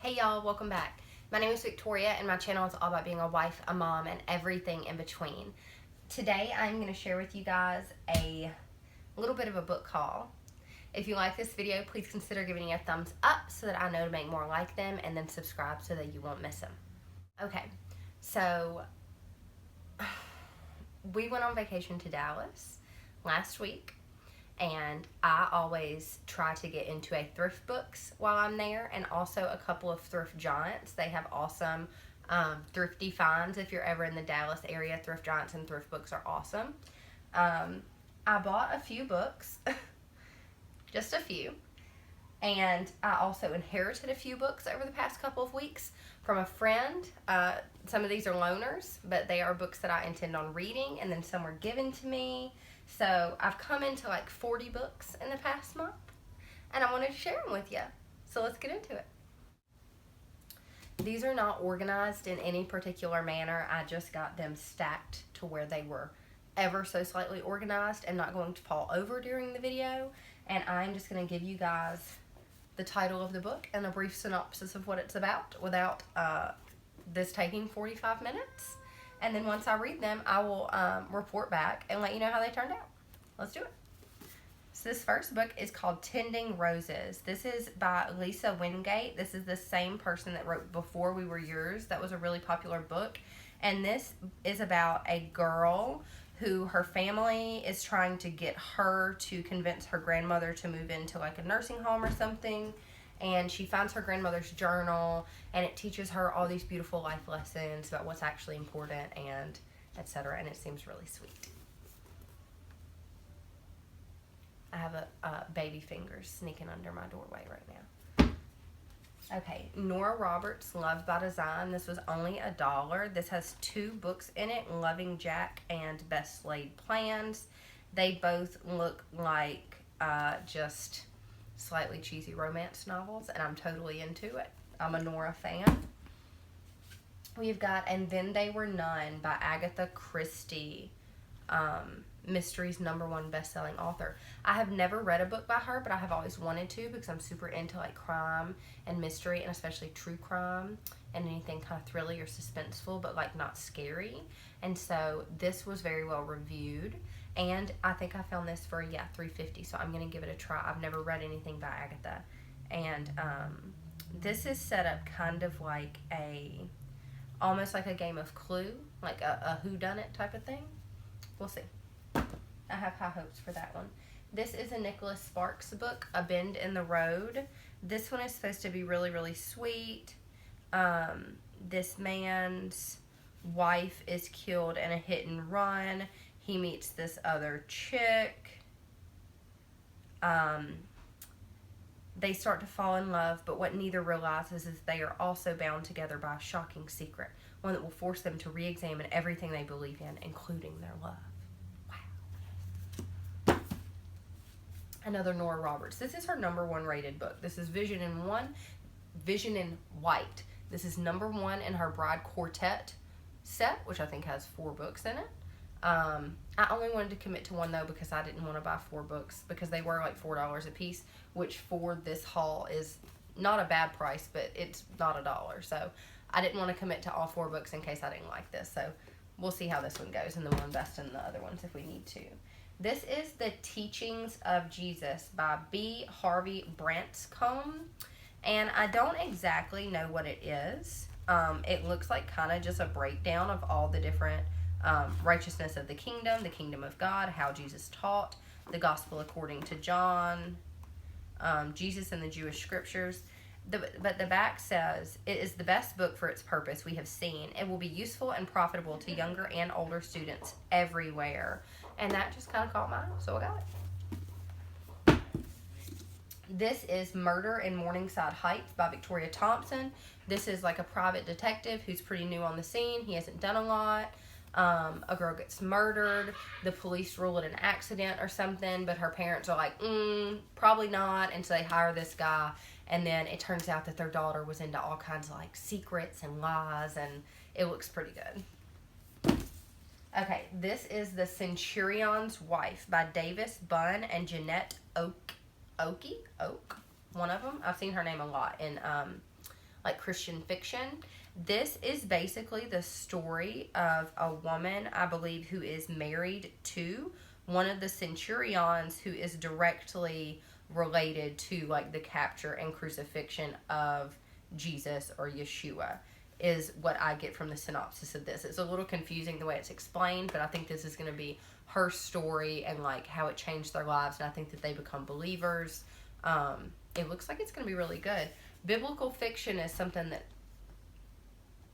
Hey y'all, welcome back. My name is Victoria and my channel is all about being a wife, a mom, and everything in between. Today I'm going to share with you guys a little bit of a book haul. If you like this video, please consider giving it a thumbs up so that I know to make more like them, and then subscribe so that you won't miss them. Okay, so we went on vacation to Dallas last week. And I always try to get into a thrift books while I'm there, and also a couple of thrift giants. They have awesome thrifty finds if you're ever in the Dallas area. Thrift giants and thrift books are awesome. I bought a few books, just a few, and I also inherited a few books over the past couple of weeks from a friend. Some of these are loaners, but they are books that I intend on reading, and then some were given to me. So I've come into like 40 books in the past month, and I wanted to share them with you. So let's get into it. These are not organized in any particular manner. I just got them stacked to where they were ever so slightly organized and not going to fall over during the video. And I'm just going to give you guys the title of the book and a brief synopsis of what it's about without this taking 45 minutes. And then once I read them, I will report back and let you know how they turned out. Let's do it. So this first book is called Tending Roses. This is by Lisa Wingate. This is the same person that wrote Before We Were Yours. That was a really popular book. And this is about a girl who her family is trying to get her to convince her grandmother to move into like a nursing home or something. And she finds her grandmother's journal, and it teaches her all these beautiful life lessons about what's actually important, and etc. And it seems really sweet. I have a baby fingers sneaking under my doorway right now. Okay, Nora Roberts' Love by Design. This was only $1. This has 2 books in it, Loving Jack and Best Laid Plans. They both look like just slightly cheesy romance novels, and I'm totally into it. I'm a Nora fan. We've got And Then They Were None by Agatha Christie, Mystery's #1 best-selling author. I have never read a book by her, but I have always wanted to because I'm super into like crime and mystery, and especially true crime and anything kind of thrilly or suspenseful, but like not scary. And so this was very well reviewed. And I think I found this for, $3.50, so I'm going to give it a try. I've never read anything by Agatha. And this is set up kind of like almost like a game of Clue, like a whodunit type of thing. We'll see. I have high hopes for that one. This is a Nicholas Sparks book, A Bend in the Road. This one is supposed to be really, really sweet. This man's wife is killed in a hit and run. He meets this other chick. They start to fall in love, but what neither realizes is they are also bound together by a shocking secret, one that will force them to re-examine everything they believe in, including their love. Wow. Another Nora Roberts. This is her #1 rated book. This is Vision in White. This is #1 in her Bride Quartet set, which I think has 4 books in it. I only wanted to commit to one though because I didn't want to buy 4 books because they were like $4 a piece, which for this haul is not a bad price, but it's not $1. So I didn't want to commit to all 4 books in case I didn't like this. So we'll see how this one goes, and then we'll invest in the other ones if we need to. This is The Teachings of Jesus by B. Harvey Branscombe, and I don't exactly know what it is. It looks like kind of just a breakdown of all the different righteousness of the kingdom of God, how Jesus taught, the gospel according to John, Jesus and the Jewish scriptures. But the back says, it is the best book for its purpose we have seen. It will be useful and profitable to younger and older students everywhere. And that just kind of caught my eye, so I got it. This is Murder in Morningside Heights by Victoria Thompson. This is like a private detective who's pretty new on the scene. He hasn't done a lot. A girl gets murdered. The police rule it an accident or something, but her parents are like, probably not. And so they hire this guy. And then it turns out that their daughter was into all kinds of like secrets and lies, and it looks pretty good. Okay, this is The Centurion's Wife by Davis Bunn and Jeanette Oak. One of them. I've seen her name a lot in like Christian fiction. This is basically the story of a woman, I believe, who is married to one of the centurions who is directly related to like the capture and crucifixion of Jesus or Yeshua, is what I get from the synopsis of this. It's a little confusing the way it's explained, but I think this is going to be her story and like how it changed their lives, and I think that they become believers. It looks like it's going to be really good. Biblical fiction is something that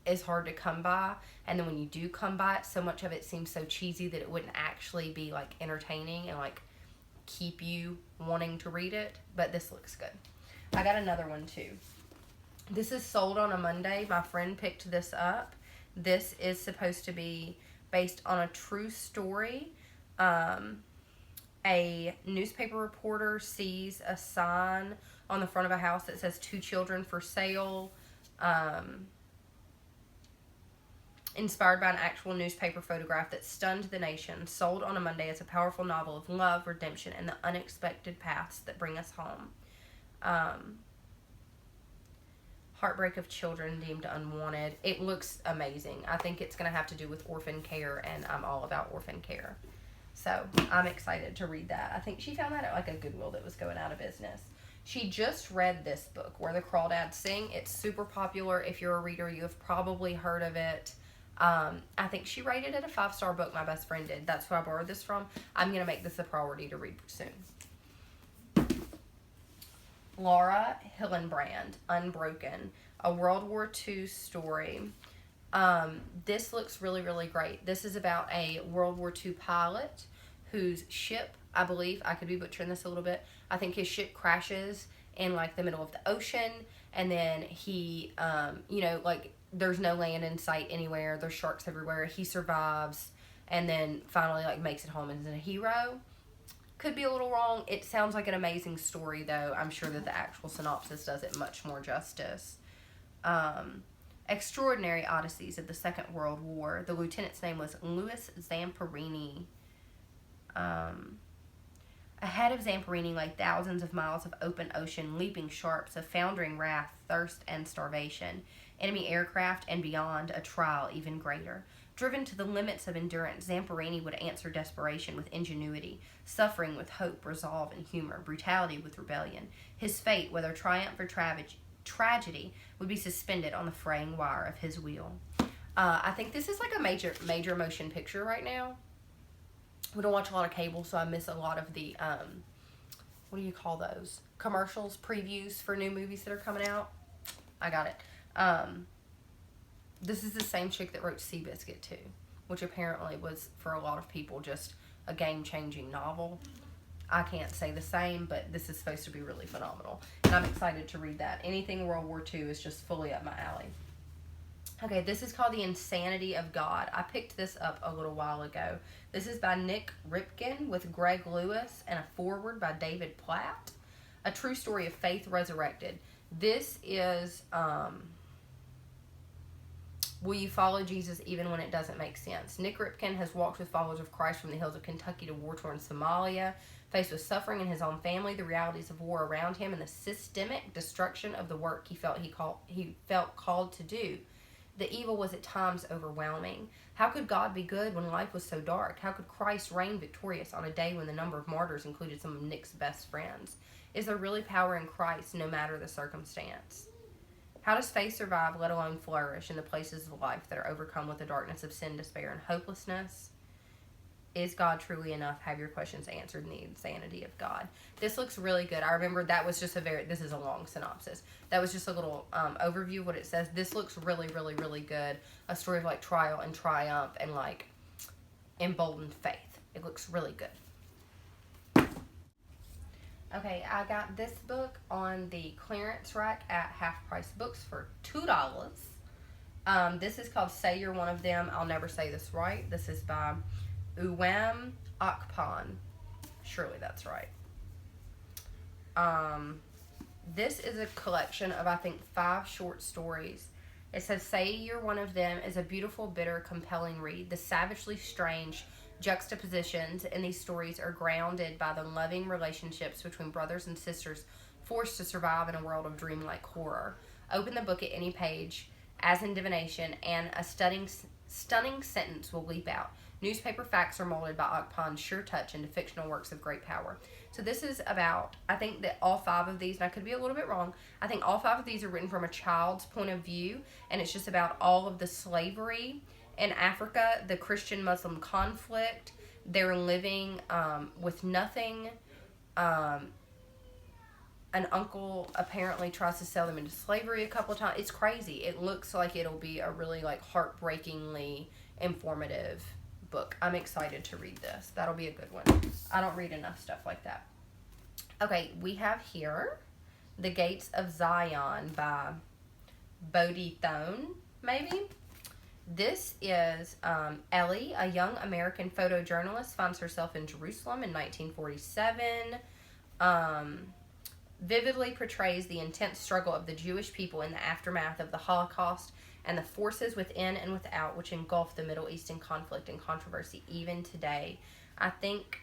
is hard to come by, and then when you do come by it, so much of it seems so cheesy that it wouldn't actually be like entertaining and like keep you wanting to read it. But this looks good. I got another one too. This is sold on a Monday. My friend picked this up. This is supposed to be based on a true story. A newspaper reporter sees a sign on the front of a house that says 2 children for sale. Inspired by an actual newspaper photograph that stunned the nation. Sold on a Monday as a powerful novel of love, redemption, and the unexpected paths that bring us home. Heartbreak of children deemed unwanted. It looks amazing. I think it's going to have to do with orphan care, and I'm all about orphan care. So I'm excited to read that. I think she found that at like a Goodwill that was going out of business. She just read this book, Where the Crawdads Sing. It's super popular. If you're a reader, you have probably heard of it. I think she rated it a 5-star book. My best friend did. That's who I borrowed this from. I'm going to make this a priority to read soon. Laura Hillenbrand, Unbroken, a World War II story. This looks really, really great. This is about a World War II pilot whose ship, I believe, I could be butchering this a little bit, I think his ship crashes in like the middle of the ocean, and then he, like there's no land in sight anywhere, there's sharks everywhere, he survives, and then finally like makes it home and is a hero. Could be a little wrong. It sounds like an amazing story, though. I'm sure that the actual synopsis does it much more justice. Extraordinary Odysseys of the Second World War. The lieutenant's name was Louis Zamperini. Ahead of Zamperini lay thousands of miles of open ocean, leaping sharps of foundering wrath, thirst, and starvation. Enemy aircraft, and beyond, a trial even greater. Driven to the limits of endurance, Zamperini would answer desperation with ingenuity, suffering with hope, resolve, and humor, brutality with rebellion. His fate, whether triumph or tragedy, would be suspended on the fraying wire of his wheel. I think this is like a major motion picture right now. We don't watch a lot of cable, so I miss a lot of the, what do you call those? Commercials, previews for new movies that are coming out. I got it. This is the same chick that wrote Seabiscuit too, which apparently was, for a lot of people, just a game-changing novel. I can't say the same, but this is supposed to be really phenomenal, and I'm excited to read that. Anything World War II is just fully up my alley. Okay, this is called The Insanity of God. I picked this up a little while ago. This is by Nick Ripken with Greg Lewis and a foreword by David Platt. A true story of faith resurrected. This is, will you follow Jesus even when it doesn't make sense? Nick Ripken has walked with followers of Christ from the hills of Kentucky to war-torn Somalia, faced with suffering in his own family, the realities of war around him, and the systemic destruction of the work he felt called to do. The evil was at times overwhelming. How could God be good when life was so dark? How could Christ reign victorious on a day when the number of martyrs included some of Nick's best friends? Is there really power in Christ no matter the circumstance? How does faith survive, let alone flourish, in the places of life that are overcome with the darkness of sin, despair, and hopelessness? Is God truly enough? Have your questions answered in the insanity of God. This looks really good. I remember that was just this is a long synopsis. That was just a little overview of what it says. This looks really, really, really good. A story of like trial and triumph and like emboldened faith. It looks really good. Okay, I got this book on the clearance rack at Half Price Books for $2. This is called Say You're One of Them. I'll never say this right. This is by Uwem Akpan. Surely that's right. This is a collection of, I think, 5 short stories. It says, Say You're One of Them is a beautiful, bitter, compelling read. The savagely strange juxtapositions in these stories are grounded by the loving relationships between brothers and sisters forced to survive in a world of dreamlike horror. Open the book at any page as in divination, and a stunning sentence will leap out. Newspaper facts are molded by Akpan's sure touch into fictional works of great power. So this is about, I think that all 5 of these, and I could be a little bit wrong, I think all 5 of these are written from a child's point of view, and it's just about all of the slavery in Africa, the Christian-Muslim conflict. They're living with nothing. An uncle apparently tries to sell them into slavery a couple of times. It's crazy. It looks like it'll be a really like heartbreakingly informative book. I'm excited to read this. That'll be a good one. I don't read enough stuff like that. Okay, we have here The Gates of Zion by Bodhi Thone, maybe. This is Ellie, a young American photojournalist, finds herself in Jerusalem in 1947. Vividly portrays the intense struggle of the Jewish people in the aftermath of the Holocaust and the forces within and without which engulf the Middle Eastern conflict and controversy even today. I think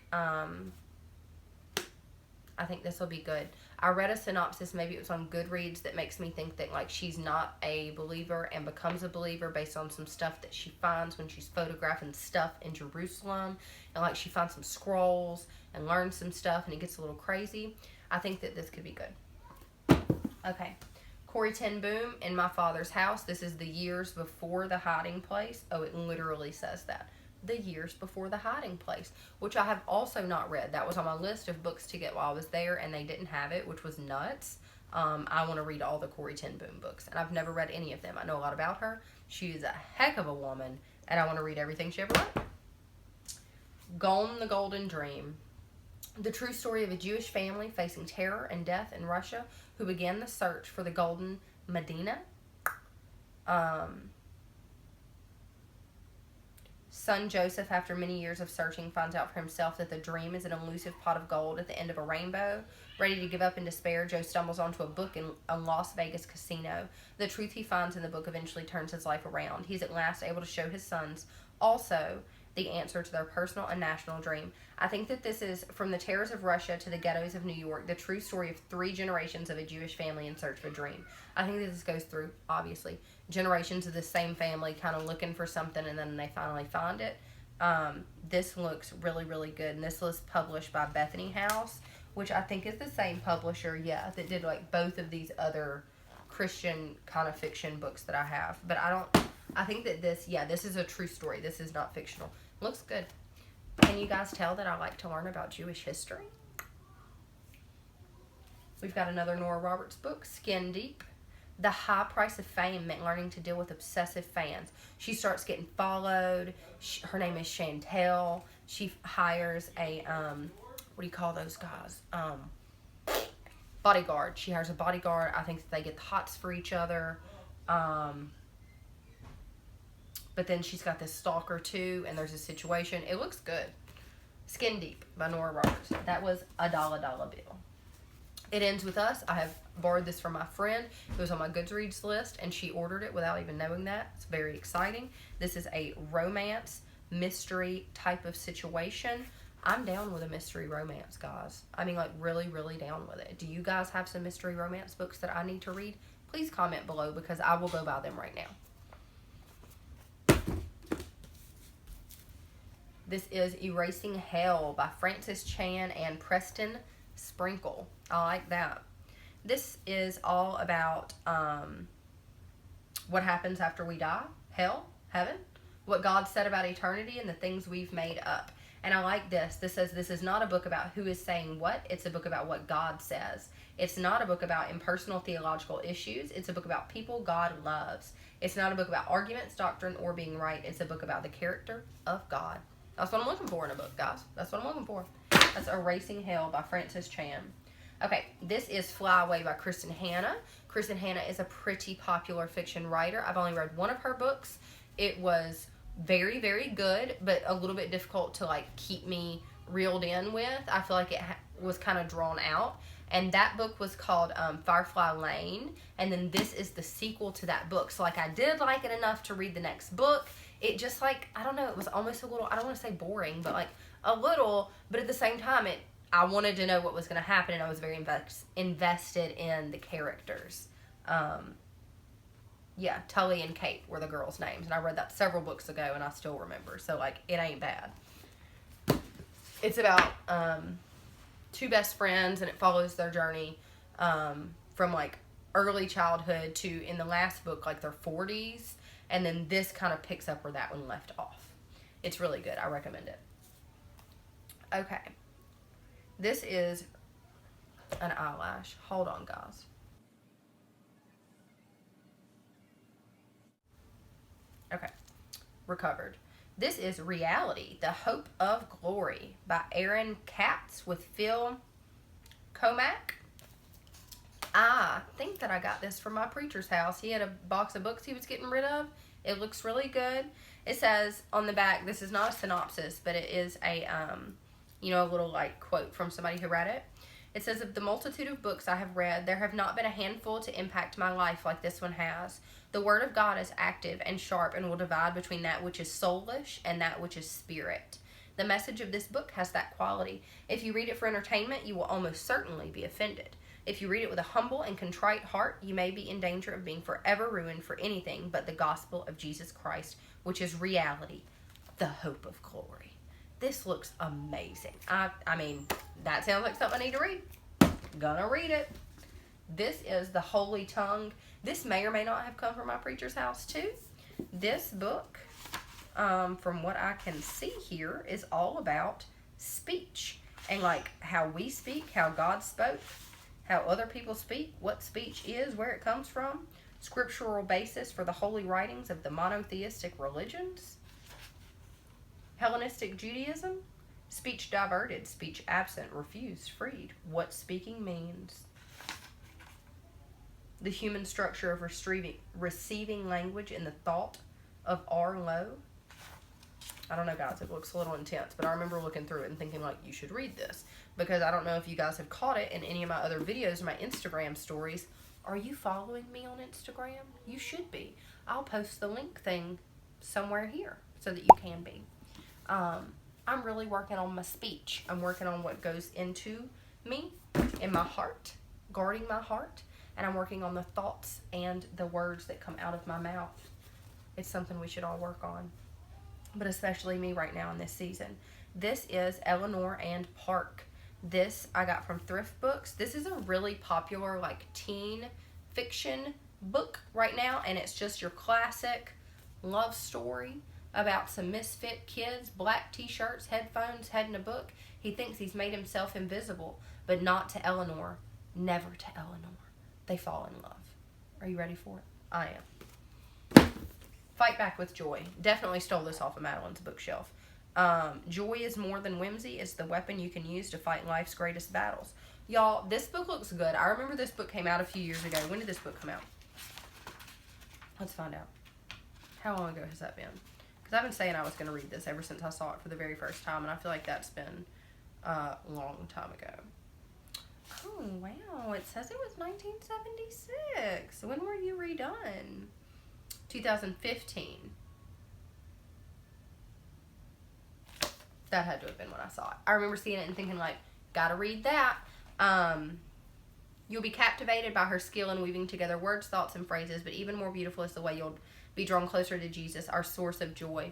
this will be good. I read a synopsis, maybe it was on Goodreads, that makes me think that like she's not a believer and becomes a believer based on some stuff that she finds when she's photographing stuff in Jerusalem, and like she finds some scrolls and learns some stuff and it gets a little crazy. I think that this could be good. Okay. Corrie ten Boom, In My Father's House. This is the years before The Hiding Place. Oh, it literally says that. The years before The Hiding Place, which I have also not read. That was on my list of books to get while I was there, and they didn't have it, which was nuts. I want to read all the Corrie ten Boom books, and I've never read any of them. I know a lot about her. She is a heck of a woman, and I want to read everything she ever wrote. Gone the Golden Dream. The true story of a Jewish family facing terror and death in Russia who began the search for the Golden Medina. Son Joseph, after many years of searching, finds out for himself that the dream is an elusive pot of gold at the end of a rainbow. Ready to give up in despair, Joe stumbles onto a book in a Las Vegas casino. The truth he finds in the book eventually turns his life around. He's at last able to show his sons also the answer to their personal and national dream. I think that this is From the Terrors of Russia to the Ghettos of New York, the true story of 3 generations of a Jewish family in search of a dream. I think that this goes through, obviously, generations of the same family kind of looking for something, and then they finally find it. This looks really, really good, and this was published by Bethany House, which I think is the same publisher, that did like both of these other Christian kind of fiction books that I have. But I think that this is a true story. This is not fictional. Looks good. Can you guys tell that I like to learn about Jewish history? We've got another Nora Roberts book, Skin Deep. The high price of fame meant learning to deal with obsessive fans. She starts getting followed. Her name is Chantel. She hires a, what do you call those guys? Bodyguard. She hires a bodyguard. I think that they get the hots for each other. But then she's got this stalker too, and there's a situation. It looks good. Skin Deep by Nora Roberts. That was a $1 bill. It Ends With Us. I have borrowed this from my friend. It was on my Goodreads list, and she ordered it without even knowing that. It's very exciting. This is a romance, mystery type of situation. I'm down with a mystery romance, guys. I mean, like, really, really down with it. Do you guys have some mystery romance books that I need to read? Please comment below, because I will go buy them right now. This is Erasing Hell by Frances Chan and Preston Sprinkle. I like that. This is all about what happens after we die. Hell, heaven, what God said about eternity, and the things we've made up. And I like this. This says this is not a book about who is saying what. It's a book about what God says. It's not a book about impersonal theological issues. It's a book about people God loves. It's not a book about arguments, doctrine, or being right. It's a book about the character of God. That's what I'm looking for in a book, guys. That's what I'm looking for. That's Erasing Hell by Frances Chan. Okay, this is Flyway by Kristen Hanna. Kristen Hanna is a pretty popular fiction writer. I've only read one of her books. It was very, very good, but a little bit difficult to like keep me reeled in with. I feel like it was kind of drawn out. And that book was called Firefly Lane. And then this is the sequel to that book. So like I did like it enough to read the next book. It just like, I don't know, it was almost a little, I don't want to say boring, but like a little, but at the same time, I wanted to know what was going to happen, and I was very invested in the characters. Yeah, Tully and Kate were the girls' names. And I read that several books ago, and I still remember. So, like, it ain't bad. It's about two best friends, and it follows their journey from, like, early childhood to, in the last book, like, their 40s. And then this kind of picks up where that one left off. It's really good. I recommend it. Okay. This is an eyelash. Hold on, guys. Okay. Recovered. This is Reality, The Hope of Glory by Aaron Katz with Phil Comack. I think that I got this from my preacher's house. He had a box of books he was getting rid of. It looks really good. It says on the back, this is not a synopsis, but it is a, a little, like, quote from somebody who read it. It says, of the multitude of books I have read, there have not been a handful to impact my life like this one has. The Word of God is active and sharp and will divide between that which is soulish and that which is spirit. The message of this book has that quality. If you read it for entertainment, you will almost certainly be offended. If you read it with a humble and contrite heart, you may be in danger of being forever ruined for anything but the gospel of Jesus Christ, which is reality, the hope of glory. This looks amazing. I mean, that sounds like something I need to read. Gonna read it. This is The Holy Tongue. This may or may not have come from my preacher's house too. This book, from what I can see here, is all about speech. And like how we speak, how God spoke, how other people speak, what speech is, where it comes from, scriptural basis for the holy writings of the monotheistic religions, Hellenistic Judaism, speech diverted, speech absent, refused, freed, what speaking means, the human structure of receiving language in the thought of R. Lowe. I don't know, guys, it looks a little intense, but I remember looking through it and thinking, like, you should read this, because I don't know if you guys have caught it in any of my other videos, my Instagram stories. Are you following me on Instagram? You should be. I'll post the link thing somewhere here so that you can be. I'm really working on my speech. I'm working on what goes into me, in my heart, guarding my heart, and I'm working on the thoughts and the words that come out of my mouth. It's something we should all work on, but especially me right now in this season. This is Eleanor Park. This I got from Thrift Books. This is a really popular, like, teen fiction book right now, and it's just your classic love story about some misfit kids, black t-shirts, headphones, head in a book. He thinks he's made himself invisible, but not to Eleanor. Never to Eleanor. They fall in love. Are you ready for it? I am. Fight Back with Joy. Definitely stole this off of Madeline's bookshelf. Joy is more than whimsy. It's the weapon you can use to fight life's greatest battles. Y'all, this book looks good. I remember this book came out a few years ago. When did this book come out? Let's find out. How long ago has that been? Because I've been saying I was going to read this ever since I saw it for the very first time, and I feel like that's been a long time ago. Oh, wow. It says it was 1976. When were you redone? 2015. That had to have been when I saw it. I remember seeing it and thinking, like, gotta read that. You'll be captivated by her skill in weaving together words, thoughts, and phrases, but even more beautiful is the way you'll be drawn closer to Jesus, our source of joy.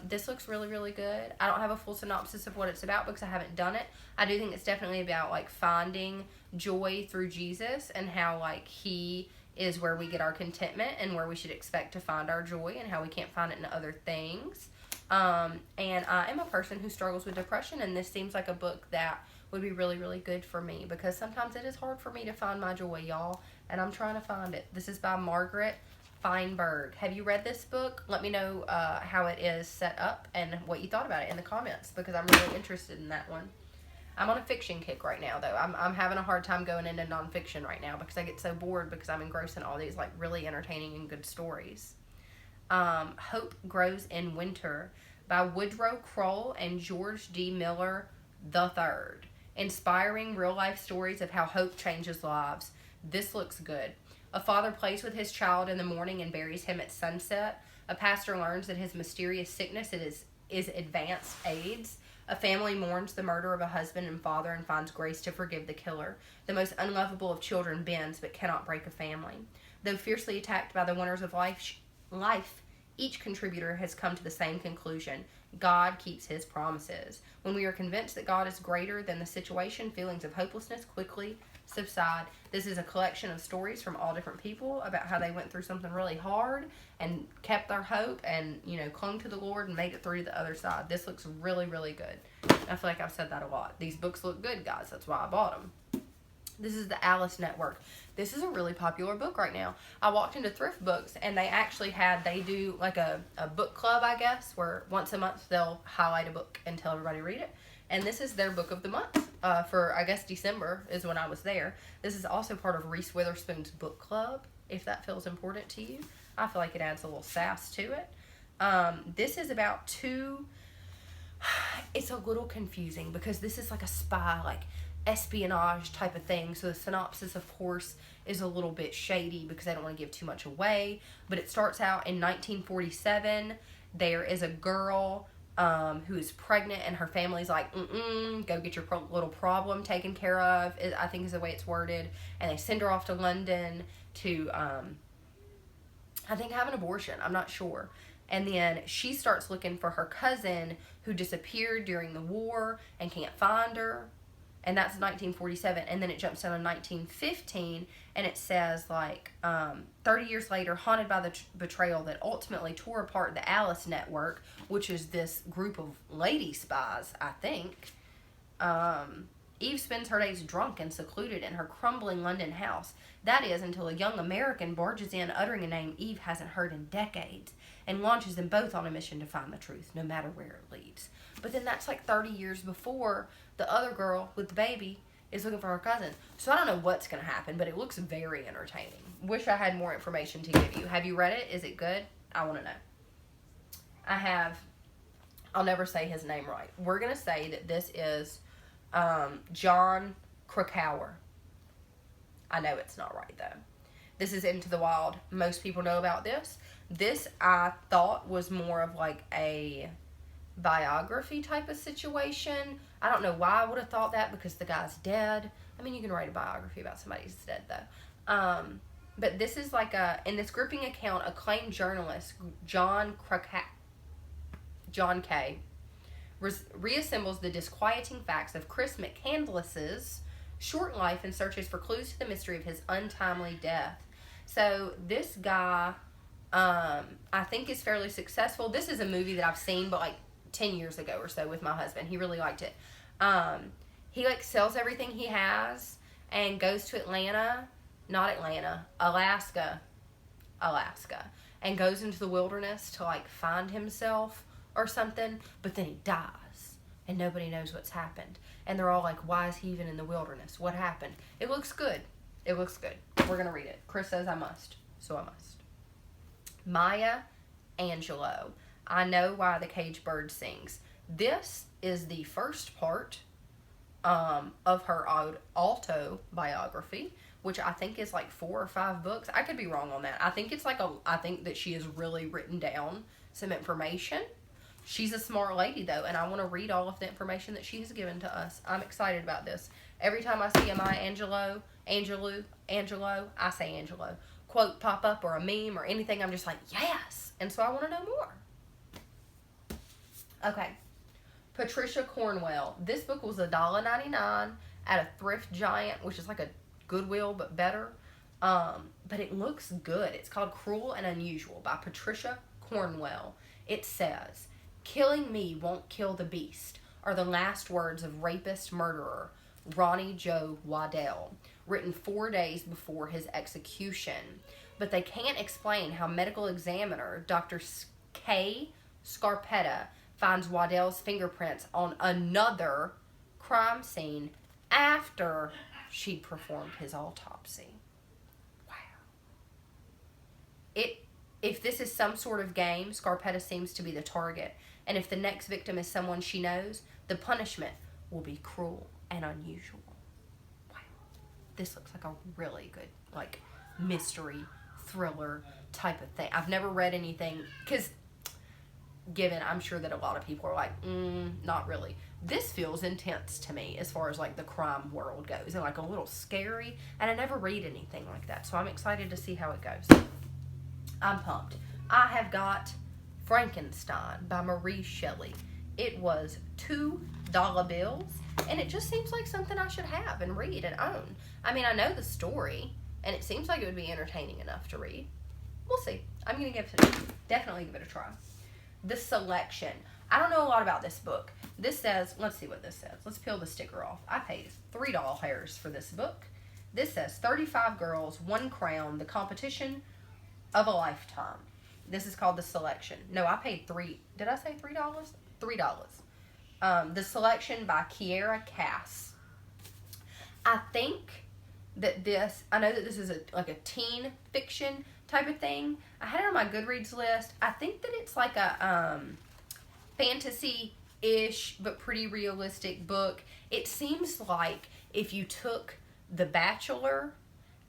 This looks really, really good. I don't have a full synopsis of what it's about because I haven't done it. I do think it's definitely about, like, finding joy through Jesus and how, like, he is where we get our contentment and where we should expect to find our joy and how we can't find it in other things. And I am a person who struggles with depression, and this seems like a book that would be really, really good for me because sometimes it is hard for me to find my joy, y'all, and I'm trying to find it. This is by Margaret Feinberg. Have you read this book? Let me know how it is set up and what you thought about it in the comments because I'm really interested in that one. I'm on a fiction kick right now, though. I'm having a hard time going into nonfiction right now because I get so bored because I'm engrossed in all these, like, really entertaining and good stories. Hope Grows in Winter by Woodrow Kroll and George D. Miller III. Inspiring real-life stories of how hope changes lives. This looks good. A father plays with his child in the morning and buries him at sunset. A pastor learns that his mysterious sickness is advanced AIDS. A family mourns the murder of a husband and father and finds grace to forgive the killer. The most unlovable of children bends but cannot break a family. Though fiercely attacked by the wonders of life, each contributor has come to the same conclusion. God keeps his promises. When we are convinced that God is greater than the situation, feelings of hopelessness quickly subside. This is a collection of stories from all different people about how they went through something really hard and kept their hope and, clung to the Lord and made it through to the other side. This looks really, really good. I feel like I've said that a lot. These books look good, guys. That's why I bought them. This is the Alice Network. This is a really popular book right now. I walked into Thrift Books and they do like a book club, I guess, where once a month they'll highlight a book and tell everybody to read it. And this is their book of the month for, I guess, December is when I was there. This is also part of Reese Witherspoon's book club, if that feels important to you. I feel like it adds a little sass to it. This is about it's a little confusing because this is like a spy, like espionage type of thing. So the synopsis, of course, is a little bit shady because I don't want to give too much away. But it starts out in 1947. There is a girl who is pregnant, and her family's like, go get your little problem taken care of, I think is the way it's worded. And they send her off to London to, I think, have an abortion. I'm not sure. And then she starts looking for her cousin who disappeared during the war and can't find her. And that's 1947. And then it jumps down to 1915, and it says, 30 years later, haunted by the betrayal that ultimately tore apart the Alice Network, which is this group of lady spies, I think. Eve spends her days drunk and secluded in her crumbling London house. That is, until a young American barges in, uttering a name Eve hasn't heard in decades, and launches them both on a mission to find the truth, no matter where it leads. But then that's 30 years before the other girl with the baby is looking for her cousin. So I don't know what's going to happen, but it looks very entertaining. Wish I had more information to give you. Have you read it? Is it good? I want to know. I'll never say his name right. We're going to say that this is John Krakauer. I know it's not right, though. This is Into the Wild. Most people know about this. This, I thought, was more of a biography type of situation. I don't know why I would have thought that, because the guy's dead. I mean, you can write a biography about somebody who's dead, though. But this is in this gripping account, acclaimed journalist John K. reassembles the disquieting facts of Chris McCandless's short life and searches for clues to the mystery of his untimely death. So this guy, I think, is fairly successful. This is a movie that I've seen, but 10 years ago or so with my husband. He really liked it. He sells everything he has and goes to Alaska, and goes into the wilderness to find himself or something, but then he dies and nobody knows what's happened. And they're all like, why is he even in the wilderness? What happened? It looks good. It looks good. We're going to read it. Chris says I must, so I must. Maya Angelou. I Know Why the Caged Bird Sings. This is the first part of her autobiography, which I think is 4 or 5 books. I could be wrong on that. I think it's I think that she has really written down some information. She's a smart lady, though, and I want to read all of the information that she has given to us. I'm excited about this. Every time I see a Maya Angelou, I say Angelou, quote pop up or a meme or anything, I'm just like, yes! And so I want to know more. Okay. Patricia Cornwell. This book was $1.99 at a Thrift Giant, which is like a Goodwill, but better. But it looks good. It's called Cruel and Unusual by Patricia Cornwell. It says, "Killing me won't kill the beast," are the last words of rapist murderer Ronnie Joe Waddell, written 4 days before his execution. But they can't explain how medical examiner Dr. K. Scarpetta finds Waddell's fingerprints on another crime scene after she'd performed his autopsy. Wow. If this is some sort of game, Scarpetta seems to be the target. And if the next victim is someone she knows, the punishment will be cruel and unusual. Wow. This looks like a really good, mystery, thriller type of thing. I've never read anything, because given I'm sure that a lot of people are like, not really. This feels intense to me as far as like the crime world goes, and like a little scary, and I never read anything like that, so I'm excited to see how it goes. I'm pumped. I have got Frankenstein by Marie Shelley. It was $2 bills, and it just seems like something I should have and read and own. I mean, I know the story, and it seems like it would be entertaining enough to read. We'll see. I'm going to definitely give it a try. The Selection. I don't know a lot about this book. This says, let's see what this says. Let's peel the sticker off. I paid $3 for this book. This says 35 Girls, 1 Crown, the competition of a lifetime. This is called The Selection. No, I paid did I say $3? $3. The Selection by Kiera Cass. I think that I know that this is like a teen fiction type of thing. I had it on my Goodreads list. I think that it's like a fantasy-ish but pretty realistic book. It seems like if you took The Bachelor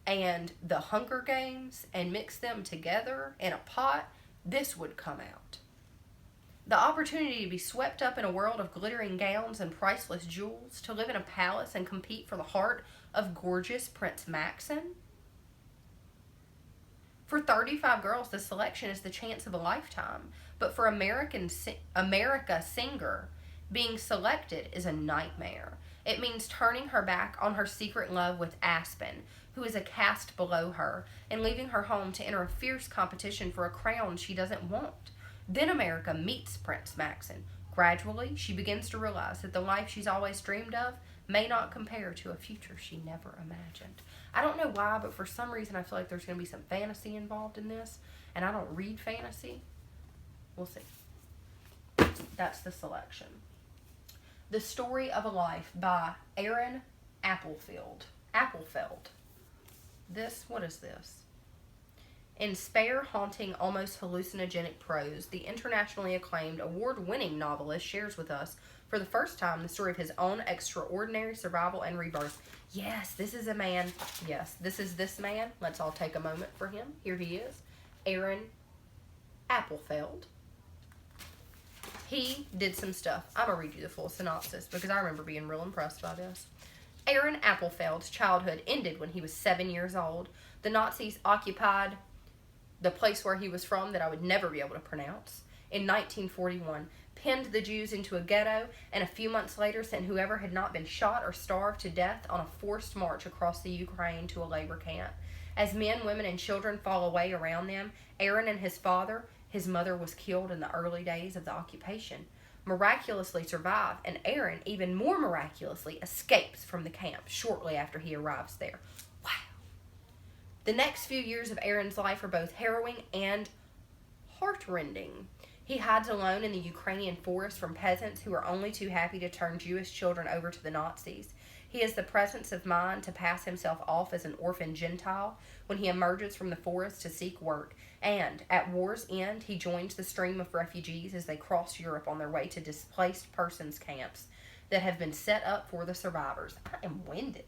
and The Hunger Games and mixed them together in a pot, this would come out. The opportunity to be swept up in a world of glittering gowns and priceless jewels, to live in a palace and compete for the heart of gorgeous Prince Maxon. For 35 Girls, The Selection is the chance of a lifetime. But for America Singer, being selected is a nightmare. It means turning her back on her secret love with Aspen, who is a caste below her, and leaving her home to enter a fierce competition for a crown she doesn't want. Then America meets Prince Maxon. Gradually, she begins to realize that the life she's always dreamed of may not compare to a future she never imagined. I don't know why, but for some reason I feel like there's going to be some fantasy involved in this, and I don't read fantasy. We'll see. That's The Selection. The Story of a Life by Aaron Appelfeld. What is this? In spare, haunting, almost hallucinogenic prose, the internationally acclaimed, award-winning novelist shares with us, for the first time, the story of his own extraordinary survival and rebirth. Yes, this is a man. Yes, this is this man. Let's all take a moment for him. Here he is. Aaron Appelfeld. He did some stuff. I'm going to read you the full synopsis because I remember being real impressed by this. Aaron Appelfeld's childhood ended when he was 7 years old. The Nazis occupied the place where he was from that I would never be able to pronounce, in 1941, pinned the Jews into a ghetto, and a few months later sent whoever had not been shot or starved to death on a forced march across the Ukraine to a labor camp. As men, women, and children fall away around them, Aaron and his mother was killed in the early days of the occupation, miraculously survive, and Aaron, even more miraculously, escapes from the camp shortly after he arrives there. Wow. The next few years of Aaron's life are both harrowing and heartrending. He hides alone in the Ukrainian forest from peasants who are only too happy to turn Jewish children over to the Nazis. He has the presence of mind to pass himself off as an orphan Gentile when he emerges from the forest to seek work, and, at war's end, he joins the stream of refugees as they cross Europe on their way to displaced persons camps that have been set up for the survivors. I am winded.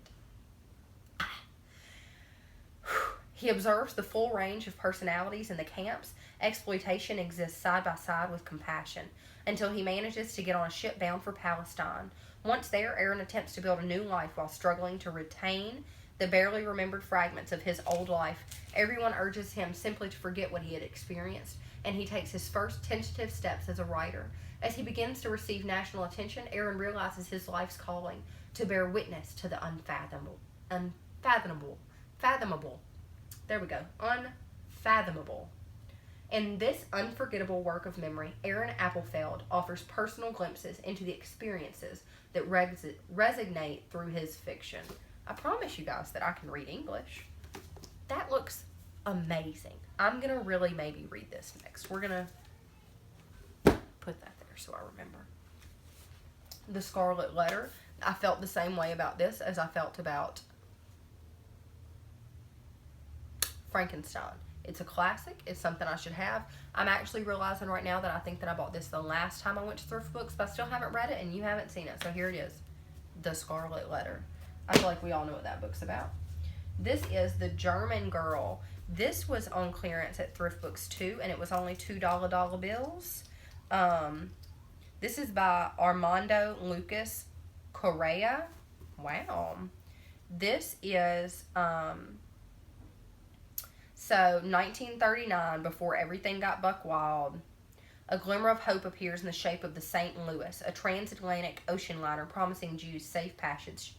He observes the full range of personalities in the camps. Exploitation exists side by side with compassion, until he manages to get on a ship bound for Palestine. Once there, Aaron attempts to build a new life while struggling to retain the barely remembered fragments of his old life. Everyone urges him simply to forget what he had experienced, and he takes his first tentative steps as a writer. As he begins to receive national attention, Aaron realizes his life's calling to bear witness to the unfathomable. There we go. Unfathomable. In this unforgettable work of memory, Aaron Appelfeld offers personal glimpses into the experiences that resonate through his fiction. I promise you guys that I can read English. That looks amazing. I'm going to really maybe read this next. We're going to put that there so I remember. The Scarlet Letter. I felt the same way about this as I felt about Frankenstein. It's a classic. It's something I should have. I'm actually realizing right now that I think that I bought this the last time I went to thrift books, but I still haven't read it and you haven't seen it. So here it is. The Scarlet Letter. I feel like we all know what that book's about. This is The German Girl. This was on clearance at Thrift Books too, and it was only $2 bills. This is by Armando Lucas Correa. Wow. This is, so 1939, before everything got buck wild, a glimmer of hope appears in the shape of the St. Louis, a transatlantic ocean liner promising Jews safe passage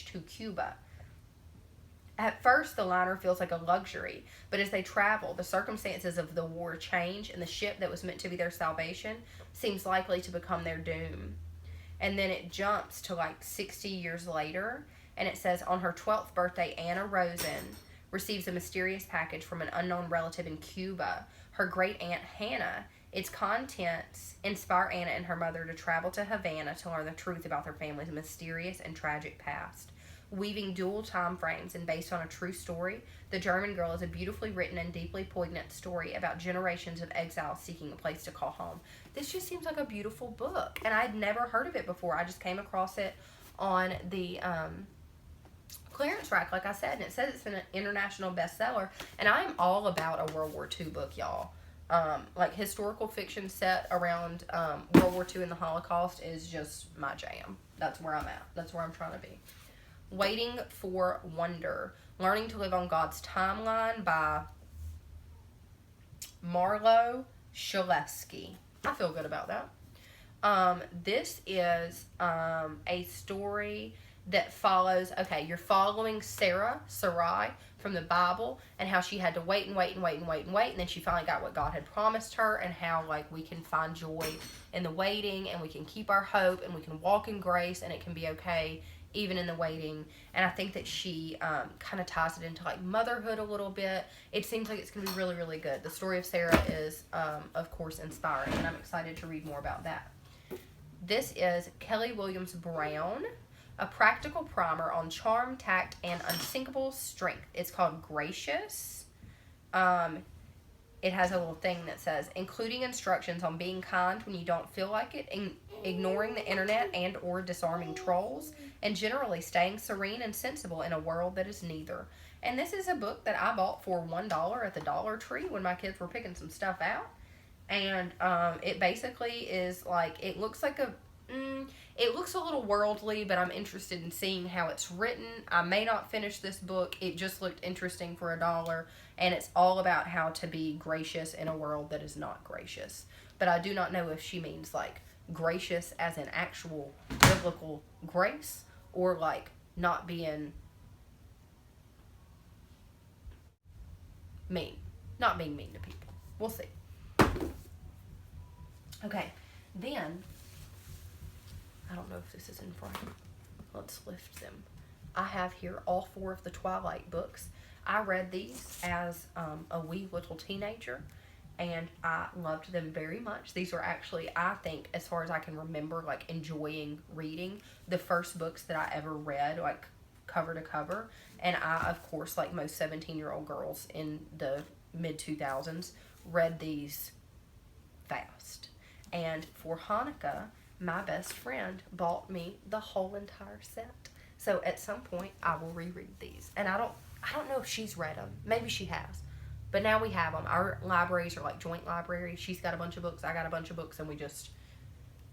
to Cuba. At first, the liner feels like a luxury, but as they travel, the circumstances of the war change, and the ship that was meant to be their salvation seems likely to become their doom. And then it jumps to like 60 years later, and it says, on her 12th birthday, Anna Rosen receives a mysterious package from an unknown relative in Cuba, her great-aunt Hannah. Its contents inspire Anna and her mother to travel to Havana to learn the truth about their family's mysterious and tragic past. Weaving dual time frames and based on a true story, The German Girl is a beautifully written and deeply poignant story about generations of exiles seeking a place to call home. This just seems like a beautiful book, and I'd never heard of it before. I just came across it on the clearance rack, like I said, and it says it's an international bestseller, and I am all about a World War II book, y'all. Like historical fiction set around World War II and the Holocaust is just my jam. That's where I'm at. That's where I'm trying to be. Waiting for Wonder. Learning to Live on God's Timeline by Marlo Shelley. I feel good about that. This is a story that follows, okay, you're following Sarai from the Bible, and how she had to wait, and then she finally got what God had promised her, and how, like, we can find joy in the waiting, and we can keep our hope, and we can walk in grace, and it can be okay even in the waiting. And I think that she kind of ties it into, like, motherhood a little bit. It seems like it's going to be really, really good. The story of Sarah is, of course, inspiring, and I'm excited to read more about that. This is Kelly Williams Brown, a practical primer on charm, tact, and unsinkable strength. It's called Gracious. It has a little thing that says, including instructions on being kind when you don't feel like it, ignoring the internet and or disarming trolls, and generally staying serene and sensible in a world that is neither. And this is a book that I bought for $1 at the Dollar Tree when my kids were picking some stuff out. And it basically is like, it looks like it looks a little worldly, but I'm interested in seeing how it's written. I may not finish this book. It just looked interesting for $1, and it's all about how to be gracious in a world that is not gracious. But I do not know if she means, like, gracious as in actual biblical grace, or, like, not being mean. Not being mean to people. We'll see. Okay, then, I don't know if this is in front. Let's lift them. I have here all 4 of the Twilight books. I read these as a wee little teenager, and I loved them very much. These were actually, I think, as far as I can remember, like, enjoying reading, the first books that I ever read, like, cover to cover. And I, of course, like most 17-year-old girls in the mid-2000s, read these fast. And for Hanukkah, my best friend bought me the whole entire set. So at some point, I will reread these. And I don't know if she's read them. Maybe she has. But now we have them. Our libraries are like joint libraries. She's got a bunch of books. I got a bunch of books. And we just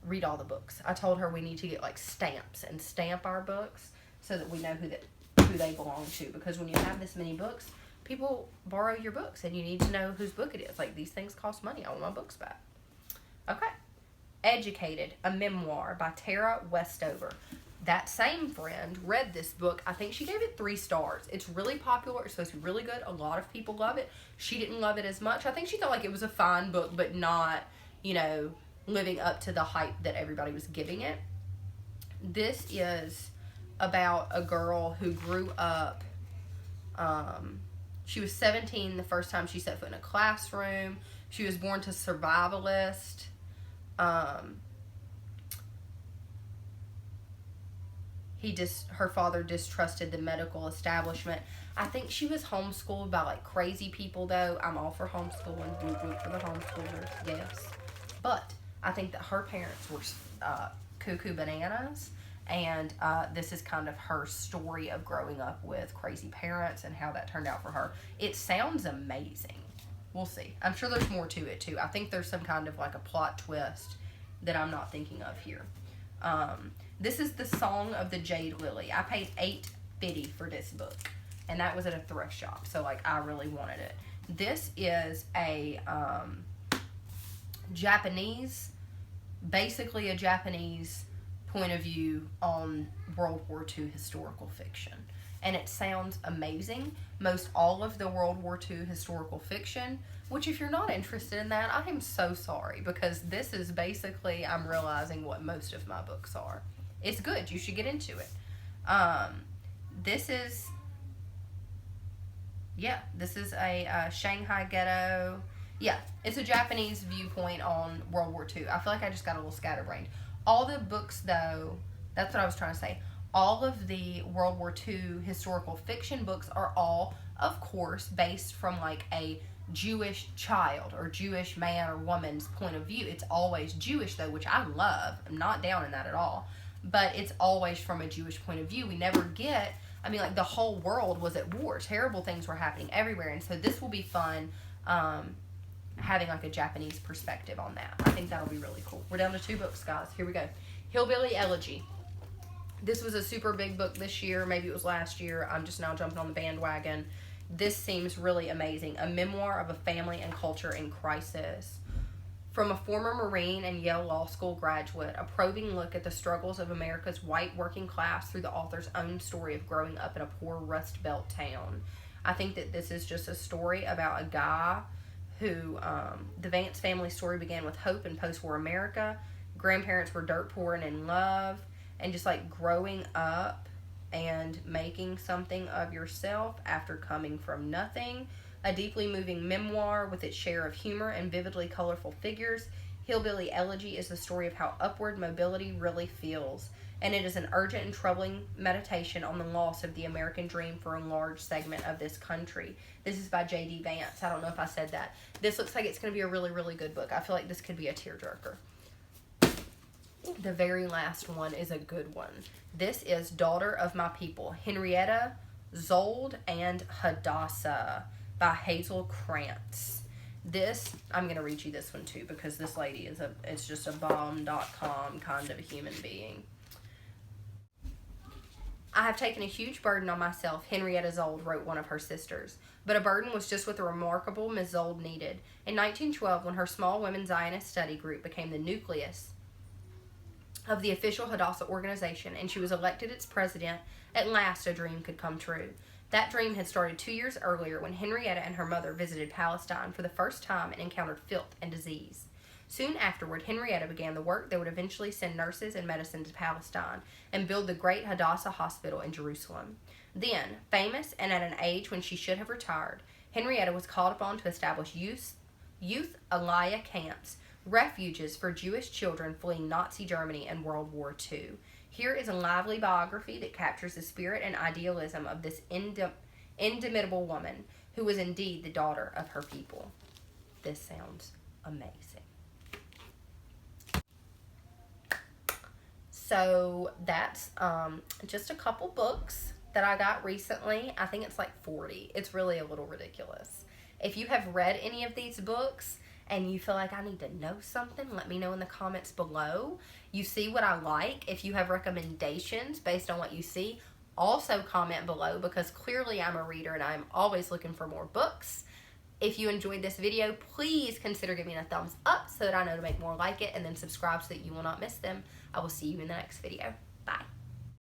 read all the books. I told her we need to get like stamps and stamp our books so that we know who they belong to. Because when you have this many books, people borrow your books. And you need to know whose book it is. Like, these things cost money. I want my books back. Okay. Educated, a memoir by Tara Westover. That same friend read this book. I think she gave it 3 stars. It's really popular. It's supposed to be really good. A lot of people love it. She didn't love it as much. I think she thought like it was a fine book, but not, living up to the hype that everybody was giving it. This is about a girl who grew up, she was 17 the first time she set foot in a classroom. She was born to survivalist. Her father distrusted the medical establishment. I think she was homeschooled by like crazy people though. I'm all for homeschooling. Root for the homeschoolers, yes. But I think that her parents were cuckoo bananas, and this is kind of her story of growing up with crazy parents and how that turned out for her. It sounds amazing. We'll see. I'm sure there's more to it, too. I think there's some kind of, like, a plot twist that I'm not thinking of here. This is The Song of the Jade Lily. I paid $8.50 for this book, and that was at a thrift shop, so, like, I really wanted it. This is a basically a Japanese point of view on World War II historical fiction. And it sounds amazing. Most all of the World War II historical fiction, which if you're not interested in that, I am so sorry, because this is basically, I'm realizing, what most of my books are. It's good. You should get into it. This is a Shanghai ghetto. Yeah, it's a Japanese viewpoint on World War II. I feel like I just got a little scatterbrained. All the books, though, that's what I was trying to say. All of the World War II historical fiction books are all, of course, based from, like, a Jewish child or Jewish man or woman's point of view. It's always Jewish, though, which I love. I'm not down in that at all. But it's always from a Jewish point of view. We never get, I mean, like, the whole world was at war. Terrible things were happening everywhere. And so this will be fun, having, like, a Japanese perspective on that. I think that'll be really cool. We're down to 2 books, guys. Here we go. Hillbilly Elegy. This was a super big book this year. Maybe it was last year. I'm just now jumping on the bandwagon. This seems really amazing. A memoir of a family and culture in crisis. From a former Marine and Yale Law School graduate, a probing look at the struggles of America's white working class through the author's own story of growing up in a poor Rust Belt town. I think that this is just a story about a guy who, the Vance family story began with hope in post-war America. Grandparents were dirt poor and in love. And just, like, growing up and making something of yourself after coming from nothing. A deeply moving memoir with its share of humor and vividly colorful figures. Hillbilly Elegy is the story of how upward mobility really feels. And it is an urgent and troubling meditation on the loss of the American dream for a large segment of this country. This is by J.D. Vance. I don't know if I said that. This looks like it's going to be a really, really good book. I feel like this could be a tearjerker. The very last one is a good one. This is Daughter of My People, Henrietta, Zold, and Hadassah by Hazel Krantz. This, I'm going to read you this one too, because this lady it's just a bomb.com kind of a human being. I have taken a huge burden on myself, Henrietta Zold wrote one of her sisters. But a burden was just what the remarkable Ms. Zold needed. In 1912, when her small women's Zionist study group became the nucleus of the official Hadassah organization, and she was elected its president, at last a dream could come true. That dream had started 2 years earlier when Henrietta and her mother visited Palestine for the first time and encountered filth and disease. Soon afterward, Henrietta began the work that would eventually send nurses and medicine to Palestine and build the great Hadassah Hospital in Jerusalem. Then, famous and at an age when she should have retired, Henrietta was called upon to establish youth aliyah camps, refuges for Jewish children fleeing Nazi Germany and World War II. Here is a lively biography that captures the spirit and idealism of this indomitable woman who was indeed the daughter of her people. This sounds amazing. So that's just a couple books that I got recently. I think it's like 40. It's really a little ridiculous. If you have read any of these books and you feel like I need to know something, let me know in the comments below. You see what I like. If you have recommendations based on what you see, also comment below, because clearly I'm a reader and I'm always looking for more books. If you enjoyed this video, please consider giving it a thumbs up so that I know to make more like it, and then subscribe so that you will not miss them. I will see you in the next video. Bye.